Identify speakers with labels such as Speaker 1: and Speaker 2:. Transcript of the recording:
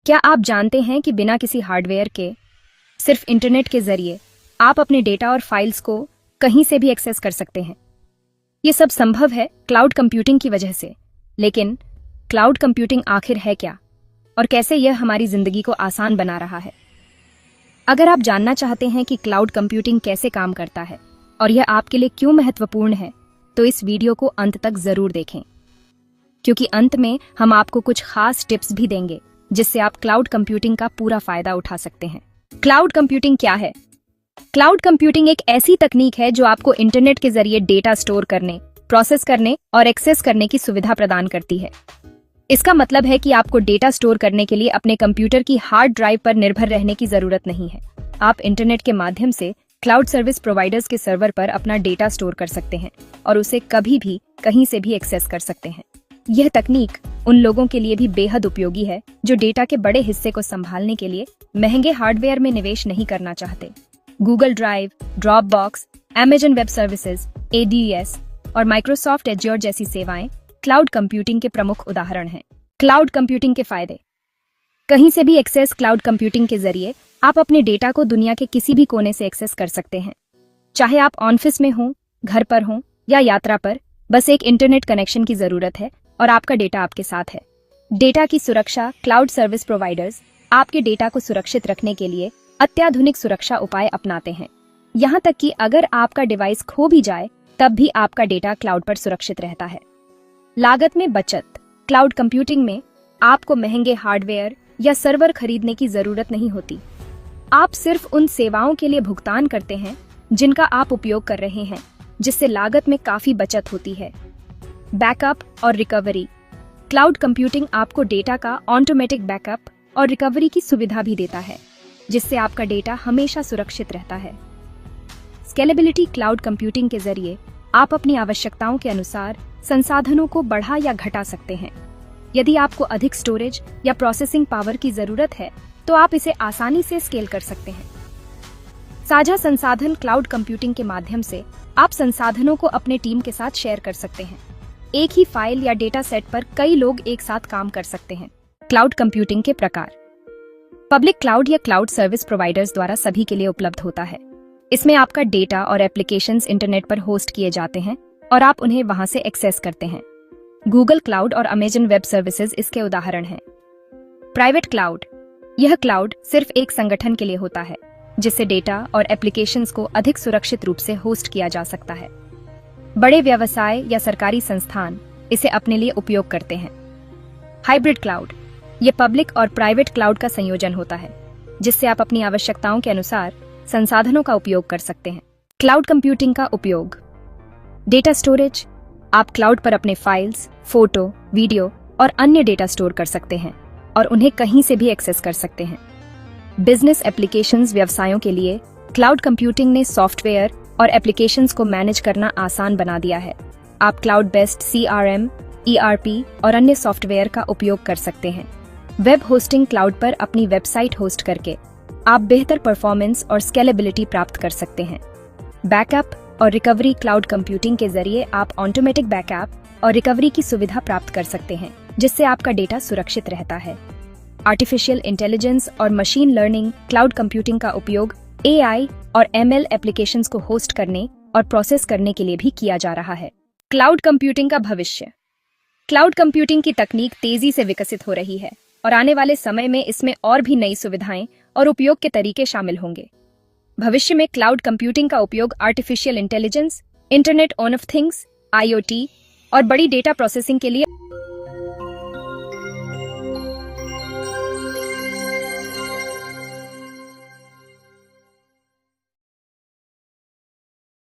Speaker 1: क्या आप जानते हैं कि बिना किसी हार्डवेयर के, सिर्फ इंटरनेट के जरिए आप अपने डेटा और फाइल्स को कहीं से भी एक्सेस कर सकते हैं? ये सब संभव है क्लाउड कंप्यूटिंग की वजह से। लेकिन क्लाउड कंप्यूटिंग आखिर है क्या और कैसे यह हमारी जिंदगी को आसान बना रहा है? अगर आप जानना चाहते हैं कि क्लाउड कंप्यूटिंग कैसे काम करता है और यह आपके लिए क्यों महत्वपूर्ण है, तो इस वीडियो को अंत तक जरूर देखें, क्योंकि अंत में हम आपको कुछ खास टिप्स भी देंगे जिससे आप क्लाउड कंप्यूटिंग का पूरा फायदा उठा सकते हैं। क्लाउड कंप्यूटिंग क्या है? क्लाउड कंप्यूटिंग एक ऐसी तकनीक है जो आपको इंटरनेट के जरिए डेटा स्टोर करने, प्रोसेस करने और एक्सेस करने की सुविधा प्रदान करती है। इसका मतलब है कि आपको डेटा स्टोर करने के लिए अपने कंप्यूटर की हार्ड ड्राइव पर निर्भर रहने की जरूरत नहीं है। आप इंटरनेट के माध्यम से क्लाउड सर्विस प्रोवाइडर्स के सर्वर पर अपना डेटा स्टोर कर सकते हैं और उसे कभी भी कहीं से भी एक्सेस कर सकते हैं। यह तकनीक उन लोगों के लिए भी बेहद उपयोगी है जो डेटा के बड़े हिस्से को संभालने के लिए महंगे हार्डवेयर में निवेश नहीं करना चाहते। Google drive, Dropbox, Amazon web services, AWS और माइक्रोसॉफ्ट एज्योर जैसी सेवाएं क्लाउड कंप्यूटिंग के प्रमुख उदाहरण हैं। क्लाउड कंप्यूटिंग के फायदे। कहीं से भी एक्सेस। क्लाउड कंप्यूटिंग के जरिए आप अपने डेटा को दुनिया के किसी भी कोने से एक्सेस कर सकते हैं। चाहे आप ऑफिस में हों, घर पर हों या यात्रा पर, बस एक इंटरनेट कनेक्शन की जरूरत है और आपका डेटा आपके साथ है। डेटा की सुरक्षा। क्लाउड सर्विस प्रोवाइडर्स आपके डेटा को सुरक्षित रखने के लिए अत्याधुनिक सुरक्षा उपाय अपनाते हैं। यहाँ तक कि अगर आपका डिवाइस खो भी जाए तब भी आपका डेटा क्लाउड पर सुरक्षित रहता है। लागत में बचत। क्लाउड कंप्यूटिंग में आपको महंगे हार्डवेयर या सर्वर खरीदने की जरूरत नहीं होती। आप सिर्फ उन सेवाओं के लिए भुगतान करते हैं जिनका आप उपयोग कर रहे हैं, जिससे लागत में काफी बचत होती है। बैकअप और रिकवरी। क्लाउड कंप्यूटिंग आपको डेटा का ऑटोमेटिक बैकअप और रिकवरी की सुविधा भी देता है, जिससे आपका डेटा हमेशा सुरक्षित रहता है। स्केलेबिलिटी। क्लाउड कंप्यूटिंग के जरिए आप अपनी आवश्यकताओं के अनुसार संसाधनों को बढ़ा या घटा सकते हैं। यदि आपको अधिक स्टोरेज या प्रोसेसिंग पावर की जरूरत है तो आप इसे आसानी से स्केल कर सकते हैं। साझा संसाधन। क्लाउड कंप्यूटिंग के माध्यम से आप संसाधनों को अपने टीम के साथ शेयर कर सकते हैं। एक ही फाइल या डेटा सेट पर कई लोग एक साथ काम कर सकते हैं। क्लाउड कंप्यूटिंग के प्रकार। पब्लिक क्लाउड या क्लाउड सर्विस प्रोवाइडर्स द्वारा सभी के लिए उपलब्ध होता है। इसमें आपका डेटा और एप्लीकेशंस इंटरनेट पर होस्ट किए जाते हैं और आप उन्हें वहां से एक्सेस करते हैं। गूगल क्लाउड और अमेज़न वेब सर्विसेज इसके उदाहरण हैं। Private cloud. यह क्लाउड सिर्फ एक संगठन के लिए होता है, जिससे डेटा और एप्लीकेशंस को अधिक सुरक्षित रूप से होस्ट किया जा सकता है। बड़े व्यवसाय या सरकारी संस्थान इसे अपने लिए उपयोग करते हैं। Hybrid cloud. यह पब्लिक और प्राइवेट क्लाउड का संयोजन होता है, जिससे आप अपनी आवश्यकताओं के अनुसार संसाधनों का उपयोग कर सकते हैं। क्लाउड कंप्यूटिंग का उपयोग। Data storage. आप क्लाउड पर अपने फाइल्स, फोटो, वीडियो और अन्य डेटा स्टोर कर सकते हैं और उन्हें कहीं से भी एक्सेस कर सकते हैं। Business applications. व्यवसायों के लिए क्लाउड कंप्यूटिंग ने सॉफ्टवेयर और एप्लीकेशंस को मैनेज करना आसान बना दिया है। आप क्लाउड बेस्ड CRM, ERP और अन्य सॉफ्टवेयर का उपयोग कर सकते हैं। Web hosting. क्लाउड पर अपनी वेबसाइट होस्ट करके आप बेहतर परफॉर्मेंस और स्केलेबिलिटी प्राप्त कर सकते हैं। बैकअप और रिकवरी। क्लाउड कंप्यूटिंग के जरिए आप ऑटोमेटिक बैकअप और रिकवरी की सुविधा प्राप्त कर सकते हैं, जिससे आपका डेटा सुरक्षित रहता है। आर्टिफिशियल इंटेलिजेंस और मशीन लर्निंग। क्लाउड कंप्यूटिंग का उपयोग AI और ML एप्लीकेशंस को होस्ट करने और प्रोसेस करने के लिए भी किया जा रहा है। क्लाउड कंप्यूटिंग का भविष्य। क्लाउड कंप्यूटिंग की तकनीक तेजी से विकसित हो रही है और आने वाले समय में इसमें और भी नई सुविधाएं और उपयोग के तरीके शामिल होंगे। भविष्य में क्लाउड कंप्यूटिंग का उपयोग artificial intelligence, internet of things, IoT और बड़ी डेटा प्रोसेसिंग के लिए